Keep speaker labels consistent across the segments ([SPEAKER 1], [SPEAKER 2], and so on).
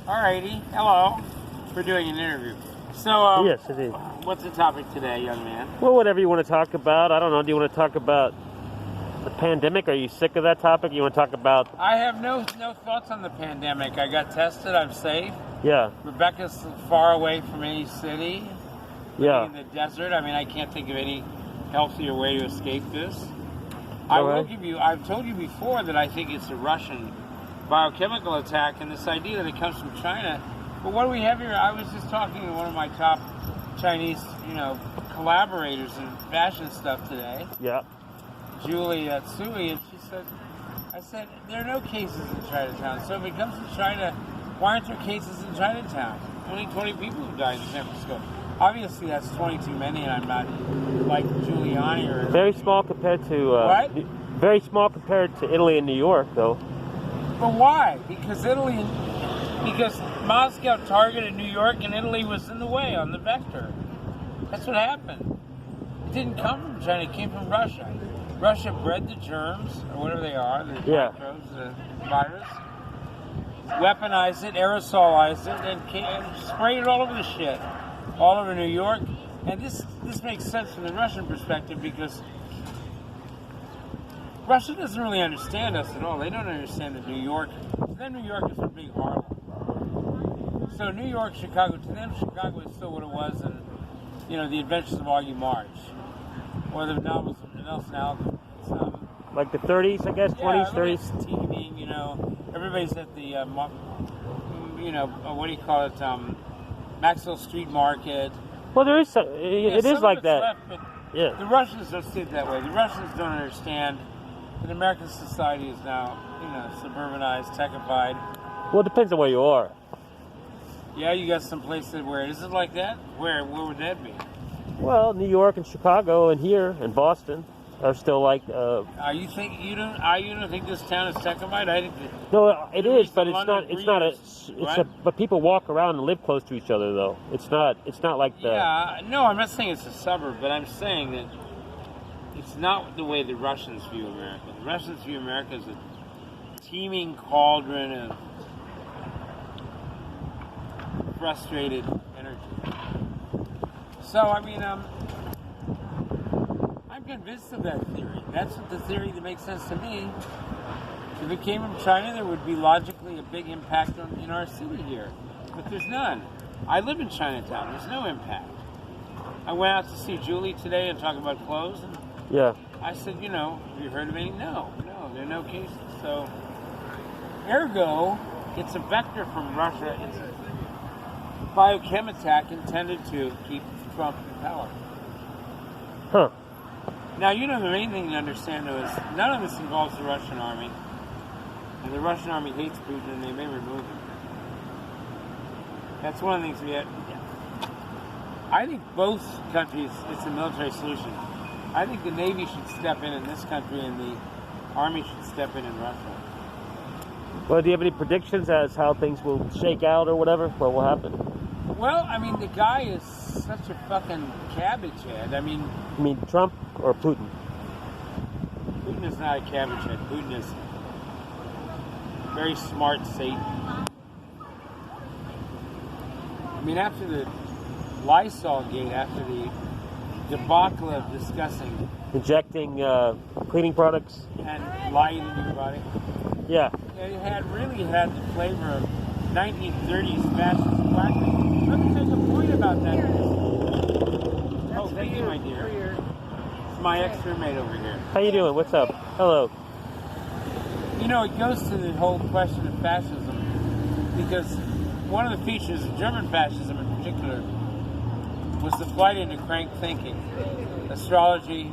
[SPEAKER 1] Alrighty, hello. We're doing an interview. So,
[SPEAKER 2] Yes, it is.
[SPEAKER 1] what's the topic today, young man?
[SPEAKER 2] Well, whatever you want to talk about. I don't know. Do you want to talk about the pandemic? Are you sick of that topic? You want to talk about?
[SPEAKER 1] I have no thoughts on the pandemic. I got tested. I'm safe.
[SPEAKER 2] Yeah.
[SPEAKER 1] Rebecca's far away from any city.
[SPEAKER 2] Yeah.
[SPEAKER 1] In the desert. I mean, I can't think of any healthier way to escape this. I've told you before that I think it's a Russian biochemical attack, and this idea that it comes from China. But what do we have here? I was just talking to one of my top Chinese, collaborators in fashion stuff today.
[SPEAKER 2] Yeah.
[SPEAKER 1] Julie Tsui, and I said, there are no cases in Chinatown. So if it comes to China, why aren't there cases in Chinatown? Only 20 people have died in San Francisco. Obviously, that's 20 too many, and I'm not like Giuliani or...
[SPEAKER 2] Very small compared to...
[SPEAKER 1] What?
[SPEAKER 2] Very small compared to Italy and New York, though.
[SPEAKER 1] But why? Because Moscow targeted New York, and Italy was in the way on the vector. That's what happened. It didn't come from China, it came from Russia. Russia bred the germs, or whatever they are, the microbes, the virus, weaponized it, aerosolized it, and sprayed it all over the shit. All over New York. And this makes sense from the Russian perspective because Russia doesn't really understand us at all. They don't understand that New York, to them New York is a big Harlem. So New York, Chicago, to them Chicago is still what it was in, The Adventures of Augie March. Or the novels of Nelson Alden.
[SPEAKER 2] Like the 30s, I guess, 20s, 30s?
[SPEAKER 1] Teeming, everybody's at the, what do you call it, Maxwell Street Market.
[SPEAKER 2] Well, there is some, it is like that.
[SPEAKER 1] Left, but the Russians don't see it that way. The Russians don't understand that American society is now, suburbanized, techified.
[SPEAKER 2] Well, it depends on where you are.
[SPEAKER 1] Yeah, you got some places where it isn't like that? Where would that be?
[SPEAKER 2] Well, New York and Chicago and here and Boston are still like.
[SPEAKER 1] You don't think this town is techified? I think.
[SPEAKER 2] No, it is, but it's not. But people walk around and live close to each other, though. It's not like the.
[SPEAKER 1] Yeah, no, I'm not saying it's a suburb, but I'm saying that it's not the way the Russians view America. The Russians view America as a teeming cauldron of frustrated energy. So, I'm convinced of that theory. That's the theory that makes sense to me. If it came from China, there would be logically a big impact in our city here. But there's none. I live in Chinatown. There's no impact. I went out to see Julie today and talk about clothes. And I said, have you heard of any? No, there are no cases. So, ergo, it's a vector from Russia. It's a biochem attack intended to keep Trump in power.
[SPEAKER 2] Huh.
[SPEAKER 1] Now, the main thing to understand, though, is none of this involves the Russian army. And the Russian army hates Putin, and they may remove him. That's one of the things we have. I think both countries, it's a military solution. I think the Navy should step in this country, and the Army should step in Russia.
[SPEAKER 2] Well, do you have any predictions as how things will shake out or whatever? What will happen?
[SPEAKER 1] Well, the guy is such a fucking cabbage head.
[SPEAKER 2] You mean Trump or Putin?
[SPEAKER 1] Putin is not a cabbage head. Putin is very smart Satan. After the Lysol gate, after the debacle of discussing...
[SPEAKER 2] Injecting cleaning products?
[SPEAKER 1] And lying in your body.
[SPEAKER 2] Yeah.
[SPEAKER 1] It really had the flavor of 1930s fascist practice. Let me make a point about that. Thank you, my dear. It's my ex-roommate over here.
[SPEAKER 2] How you doing? What's up? Hello.
[SPEAKER 1] It goes to the whole question of fascism, because one of the features of German fascism in particular was the flight into crank thinking. Astrology.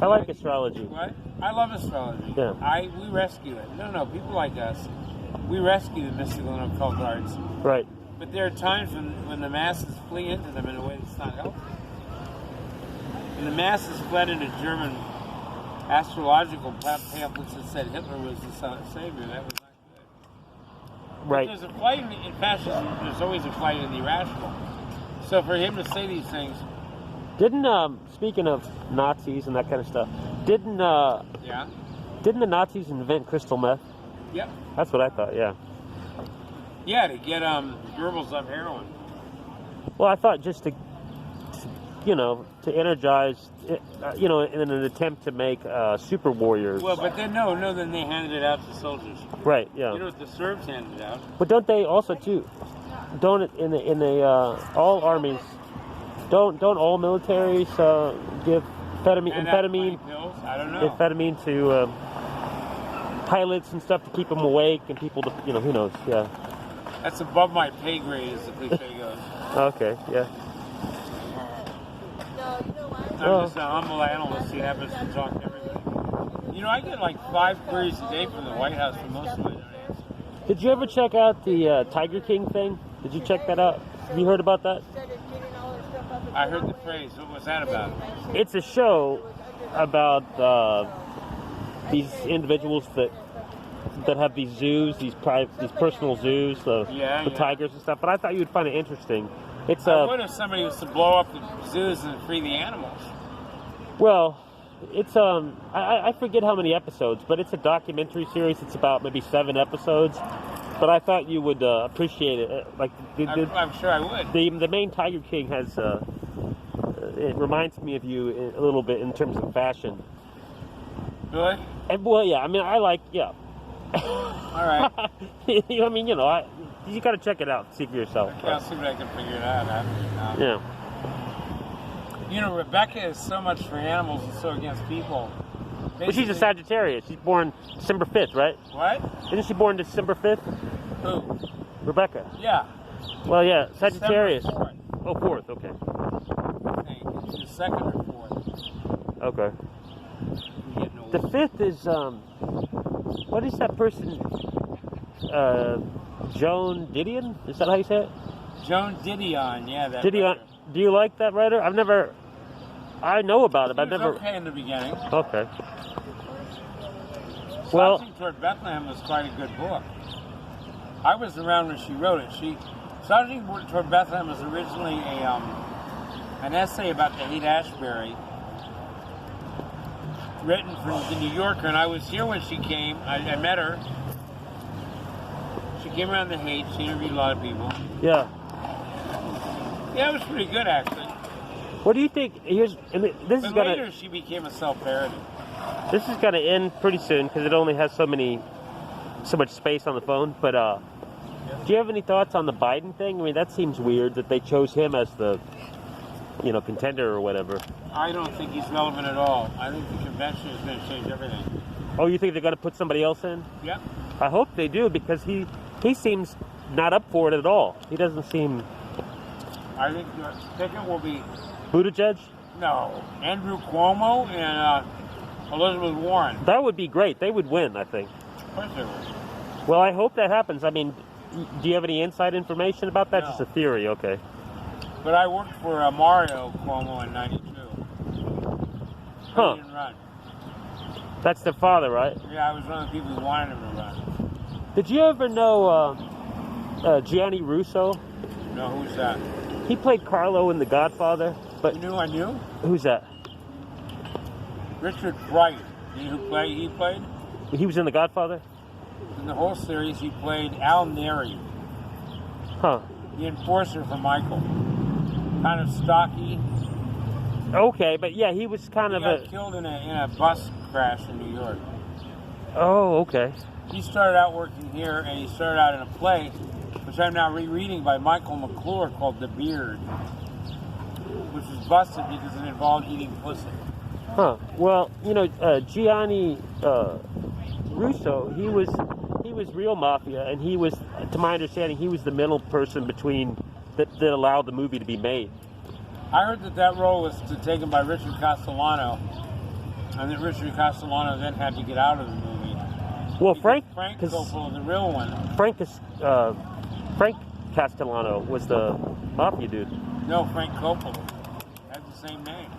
[SPEAKER 2] I like astrology.
[SPEAKER 1] What? I love astrology.
[SPEAKER 2] Yeah.
[SPEAKER 1] We rescue it. No, people like us, we rescue the mystical and occult arts.
[SPEAKER 2] Right.
[SPEAKER 1] But there are times when the masses flee into them in a way that's not helpful. And the masses fled into German astrological pamphlets that said Hitler was the savior. That was not good.
[SPEAKER 2] Right.
[SPEAKER 1] But there's a flight in fascism. There's always a flight in the irrational. So for him to say these things...
[SPEAKER 2] Speaking of Nazis and that kind of stuff, didn't the Nazis invent crystal meth?
[SPEAKER 1] Yep.
[SPEAKER 2] That's what I thought, yeah.
[SPEAKER 1] Yeah, to get Goebbels up heroin.
[SPEAKER 2] Well, I thought just to to energize, in an attempt to make super warriors.
[SPEAKER 1] Well, but then then they handed it out to soldiers.
[SPEAKER 2] Right. Yeah.
[SPEAKER 1] You know what the Serbs handed out?
[SPEAKER 2] But don't they also too? Don't in the all armies? Don't all militaries give amphetamine
[SPEAKER 1] pills? I don't know.
[SPEAKER 2] amphetamine to pilots and stuff to keep them awake and people to who knows? Yeah.
[SPEAKER 1] That's above my pay grade, as the cliche goes.
[SPEAKER 2] Okay. Yeah.
[SPEAKER 1] I'm just a humble analyst who happens to talk to everybody. I get like 5 queries a day from the White House for most of my donations.
[SPEAKER 2] Did you ever check out the Tiger King thing? Did you check that out? Have you heard about that?
[SPEAKER 1] I heard the phrase. What was that about?
[SPEAKER 2] It's a show about these individuals that have these zoos, these personal zoos, the tigers and stuff. But I thought you would find it interesting. It's
[SPEAKER 1] what if somebody was to blow up the zoos and free the animals?
[SPEAKER 2] Well, it's I forget how many episodes, but it's a documentary series. It's about maybe 7 episodes. But I thought you would appreciate it.
[SPEAKER 1] I'm sure I would.
[SPEAKER 2] The main Tiger King has it reminds me of you a little bit in terms of fashion.
[SPEAKER 1] Really?
[SPEAKER 2] And, well, yeah. I mean, I like
[SPEAKER 1] All right.
[SPEAKER 2] I mean, you got to check it out, see for yourself.
[SPEAKER 1] Okay, I'll see what I can figure it out.
[SPEAKER 2] Yeah.
[SPEAKER 1] Rebecca is so much for animals and so against people.
[SPEAKER 2] But she's a Sagittarius. She's born December 5th, right?
[SPEAKER 1] What?
[SPEAKER 2] Isn't she born December 5th?
[SPEAKER 1] Who?
[SPEAKER 2] Rebecca.
[SPEAKER 1] Yeah.
[SPEAKER 2] Well, yeah, Sagittarius.
[SPEAKER 1] December 4th.
[SPEAKER 2] Oh, 4th, okay.
[SPEAKER 1] I think. She's 2nd or 4th.
[SPEAKER 2] Okay.
[SPEAKER 1] I'm getting old.
[SPEAKER 2] The 5th is, what is that person? Joan Didion? Is that how you say it?
[SPEAKER 1] Joan Didion, yeah. That
[SPEAKER 2] Didion.
[SPEAKER 1] writer.
[SPEAKER 2] Do you like that writer? I know about it, but I've never.
[SPEAKER 1] Okay in the beginning.
[SPEAKER 2] Okay. Well,
[SPEAKER 1] Slouching Toward Bethlehem was quite a good book. I was around when she wrote it. Slouching Toward Bethlehem was originally an essay about the Haight-Ashbury, written for the New Yorker, and I was here when she came. I met her. She came around the Haight. She interviewed a lot of people.
[SPEAKER 2] yeah.
[SPEAKER 1] Yeah, it was pretty good, actually.
[SPEAKER 2] What do you think? This is
[SPEAKER 1] Later, she became a self-parody.
[SPEAKER 2] This is gonna end pretty soon because it only has so much space on the phone. But do you have any thoughts on the Biden thing? I mean, that seems weird that they chose him as the contender or whatever.
[SPEAKER 1] I don't think he's relevant at all. I think the convention is going to change everything.
[SPEAKER 2] Oh, you think they're gonna put somebody else in?
[SPEAKER 1] Yep.
[SPEAKER 2] I hope they do because he seems not up for it at all. He doesn't seem.
[SPEAKER 1] I think the ticket will be
[SPEAKER 2] Buttigieg?
[SPEAKER 1] No, Andrew Cuomo and Elizabeth Warren.
[SPEAKER 2] That would be great. They would win, I think.
[SPEAKER 1] Of course they would.
[SPEAKER 2] Well, I hope that happens. I mean, do you have any inside information about that?
[SPEAKER 1] No.
[SPEAKER 2] Just a theory, okay.
[SPEAKER 1] But I worked for Mario Cuomo in '92.
[SPEAKER 2] Huh.
[SPEAKER 1] He didn't run.
[SPEAKER 2] That's the father, right?
[SPEAKER 1] Yeah, I was one of the people who wanted him to run.
[SPEAKER 2] Did you ever know Gianni Russo?
[SPEAKER 1] No, who's that?
[SPEAKER 2] He played Carlo in The Godfather. But
[SPEAKER 1] You knew I knew?
[SPEAKER 2] who's that?
[SPEAKER 1] Richard Bright. You know who he played?
[SPEAKER 2] He was in The Godfather?
[SPEAKER 1] In the whole series, he played Al Neri,
[SPEAKER 2] Huh.
[SPEAKER 1] the enforcer for Michael. Kind of stocky.
[SPEAKER 2] Okay, but yeah, he was kind
[SPEAKER 1] He
[SPEAKER 2] of
[SPEAKER 1] got killed in a bus crash in New York.
[SPEAKER 2] Oh, okay.
[SPEAKER 1] He started out working here, and he started out in a play, which I'm now rereading by Michael McClure, called The Beard, which was busted because it involved eating pussy.
[SPEAKER 2] Huh. Well, Gianni Russo, he was real mafia, and he was, to my understanding, he was the middle person between that allowed the movie to be made.
[SPEAKER 1] I heard that role was taken by Richard Castellano, and that Richard Castellano then had to get out of the movie.
[SPEAKER 2] Well,
[SPEAKER 1] Frank Coppola, the real one.
[SPEAKER 2] Frank Castellano was the mafia dude.
[SPEAKER 1] No, Frank Coppola. That's the same name.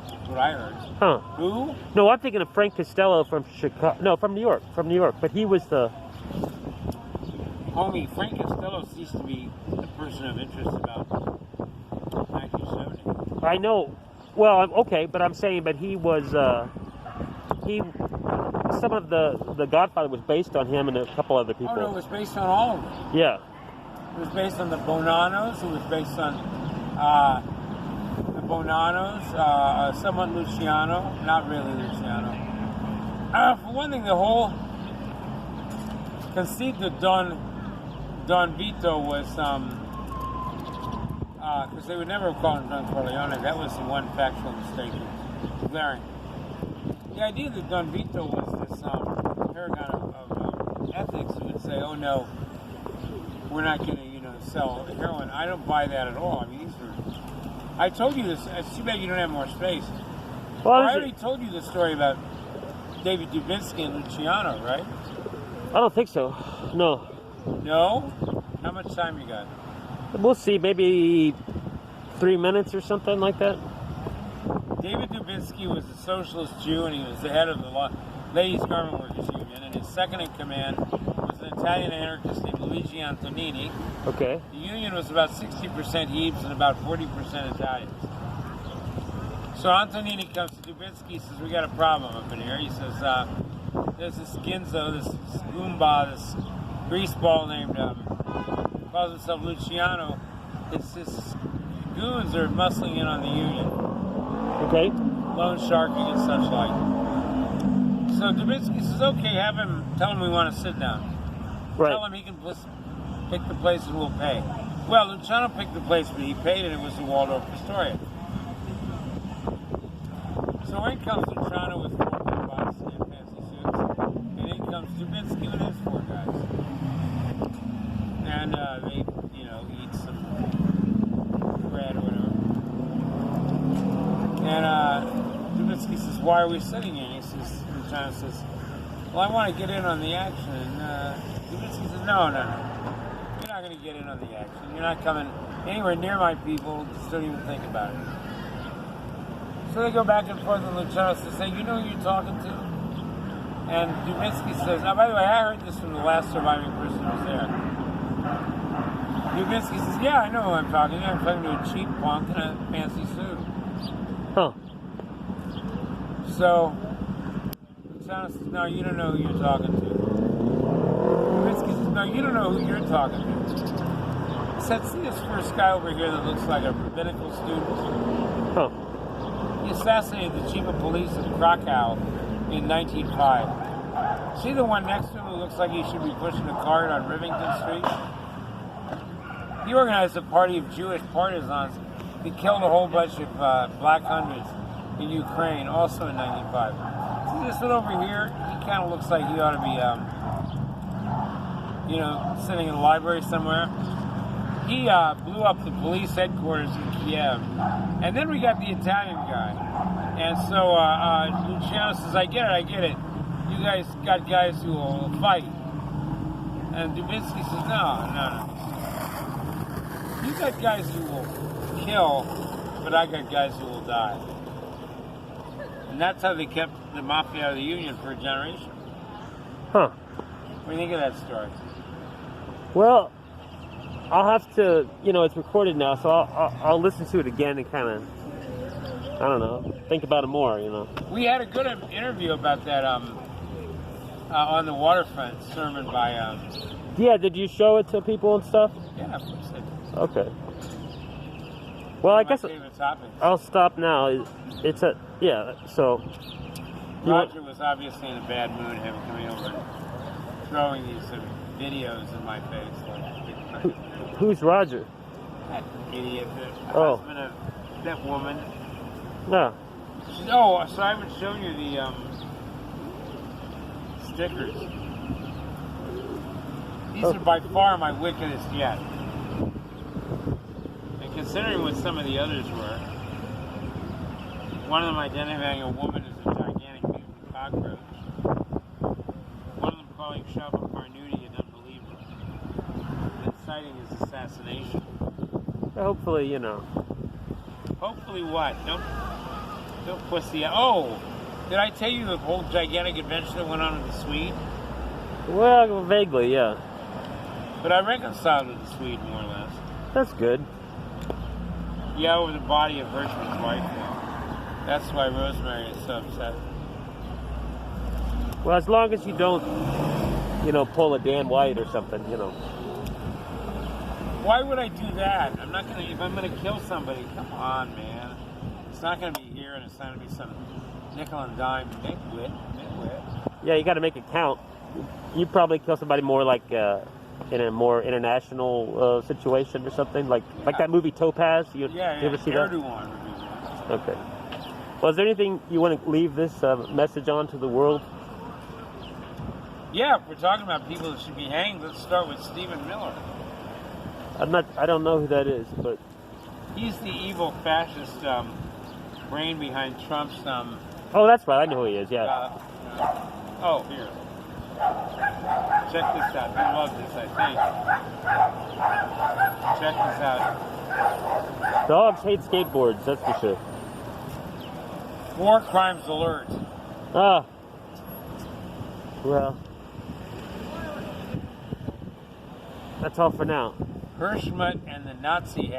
[SPEAKER 1] That's what I heard.
[SPEAKER 2] Huh.
[SPEAKER 1] Who?
[SPEAKER 2] No, I'm thinking of Frank Costello from Chicago. No, from New York. From New York. But he was the...
[SPEAKER 1] Homie, Frank Costello ceased to be the person of interest about 1970.
[SPEAKER 2] I know. Well, okay, but I'm saying, but he was... some of the Godfather was based on him and a couple other people.
[SPEAKER 1] Oh no, it was based on all of them.
[SPEAKER 2] Yeah.
[SPEAKER 1] It was based on the Bonanos. It was based on the Bonanos. Somewhat Luciano, not really Luciano. For one thing, the whole conceit that Don Vito was, because they would never have called him Don Corleone. That was the one factual mistake. Glaring. The idea that Don Vito was this paragon of ethics who would say, "Oh no, we're not going to, sell heroin." I don't buy that at all. I mean, these are. I told you this. It's too bad you don't have more space.
[SPEAKER 2] Well,
[SPEAKER 1] I already told you the story about David Dubinsky and Luciano, right?
[SPEAKER 2] I don't think so. No.
[SPEAKER 1] No? How much time you got?
[SPEAKER 2] We'll see. Maybe 3 minutes or something like that.
[SPEAKER 1] David Dubinsky was a socialist Jew, and he was the head of the Ladies Garment Workers Union, and his second in command was an Italian anarchist named Luigi Antonini.
[SPEAKER 2] Okay.
[SPEAKER 1] The union was about 60% Hebes and about 40% Italians. So Antonini comes to Dubinsky, he says, "We got a problem up in here." He says, "There's this Ginzo, this Goomba, this greaseball named, calls himself Luciano. It's this goons are muscling in on the union.
[SPEAKER 2] Okay.
[SPEAKER 1] Loan sharking and such like." So Dubinsky says, "Okay, tell him we want to sit down.
[SPEAKER 2] Right.
[SPEAKER 1] Tell him he can pick the place and we'll pay." Well, Luciano picked the place, but he paid, and it was the Waldorf Astoria. So in comes Luciano with 4 robots and fancy suits, and in comes Dubinsky with his 4 guys. And they, eat some bread or whatever. And Dubinsky says, "Why are we sitting here?" And he says, Luciano says, "Well, I want to get in on the action." And Dubinsky says, No. You're not going to get in on the action. You're not coming anywhere near my people. Just don't even think about it. So they go back and forth, and Luciano says, "Hey, you know who you're talking to?" And Dubinsky says, "Oh, by the way, I heard this from the last surviving person who was there." Dubinsky says, "Yeah, I know who I'm talking to. I'm talking to a cheap punk in a fancy suit."
[SPEAKER 2] Huh.
[SPEAKER 1] So Luciano says, "No, you don't know who you're talking to." Dubinsky says, "No, you don't know who you're talking to." He said, "See this first guy over here that looks like a rabbinical student?"
[SPEAKER 2] Huh.
[SPEAKER 1] He assassinated the chief of police of Krakow in 1905. See the one next to him who looks like he should be pushing a cart on Rivington Street? He organized a party of Jewish partisans. He killed a whole bunch of black hundreds in Ukraine, also in 1905. See this one over here? He kind of looks like he ought to be, sitting in a library somewhere. He blew up the police headquarters in Kiev. And then we got the Italian guy. And so Luciano says, I get it. You guys got guys who will fight. And Dubinsky says, no. You got guys who will kill, but I got guys who will die. And that's how they kept the mafia out of the union for a generation.
[SPEAKER 2] Huh.
[SPEAKER 1] What do you think of that story?
[SPEAKER 2] Well, I'll have to, it's recorded now, so I'll listen to it again and kind of, I don't know, think about it more,
[SPEAKER 1] We had a good interview about that on the waterfront sermon by...
[SPEAKER 2] Yeah, did you show it to people and stuff?
[SPEAKER 1] Yeah, of course I did.
[SPEAKER 2] Okay. Well, I guess I'll stop now. It's so...
[SPEAKER 1] Roger was obviously in a bad mood, him coming over and throwing these videos in my face.
[SPEAKER 2] Who's Roger?
[SPEAKER 1] That idiot, the husband of that woman.
[SPEAKER 2] No.
[SPEAKER 1] Oh, so I haven't shown you the stickers. These are by far my wickedest yet. And considering what some of the others were, one of them identifying a woman as a gigantic mutant cockroach. One of them calling Shaba Parnuti an unbeliever. And citing his assassination.
[SPEAKER 2] Hopefully,
[SPEAKER 1] Hopefully what? Don't pussy out. Oh! Did I tell you the whole gigantic adventure that went on with the Swede?
[SPEAKER 2] Well, vaguely, yeah.
[SPEAKER 1] But I reconciled with the Swede, more or less.
[SPEAKER 2] That's good.
[SPEAKER 1] Yeah, over the body of Hirschman's wife. That's why Rosemary is so upset.
[SPEAKER 2] Well, as long as you don't, pull a Dan White or something,
[SPEAKER 1] Why would I do that? I'm not gonna. If I'm gonna kill somebody, come on, man. It's not gonna be here, and it's not gonna be some nickel and dime nitwit.
[SPEAKER 2] Yeah, you got to make it count. You probably kill somebody more like in a more international situation or something, like that movie Topaz. You ever see that?
[SPEAKER 1] Erdogan.
[SPEAKER 2] Okay. Well, is there anything you want to leave this message on to the world?
[SPEAKER 1] Yeah, if we're talking about people that should be hanged, let's start with Stephen Miller.
[SPEAKER 2] I don't know who that is, but
[SPEAKER 1] He's the evil fascist brain behind Trump's.
[SPEAKER 2] Oh, that's right. I know who he is. Yeah.
[SPEAKER 1] Oh, here. Check this out. You love this, I think. Check this out.
[SPEAKER 2] Dogs hate skateboards. That's for sure.
[SPEAKER 1] War crimes alert.
[SPEAKER 2] Ah. Well, that's all for now.
[SPEAKER 1] Hirschman and the Nazi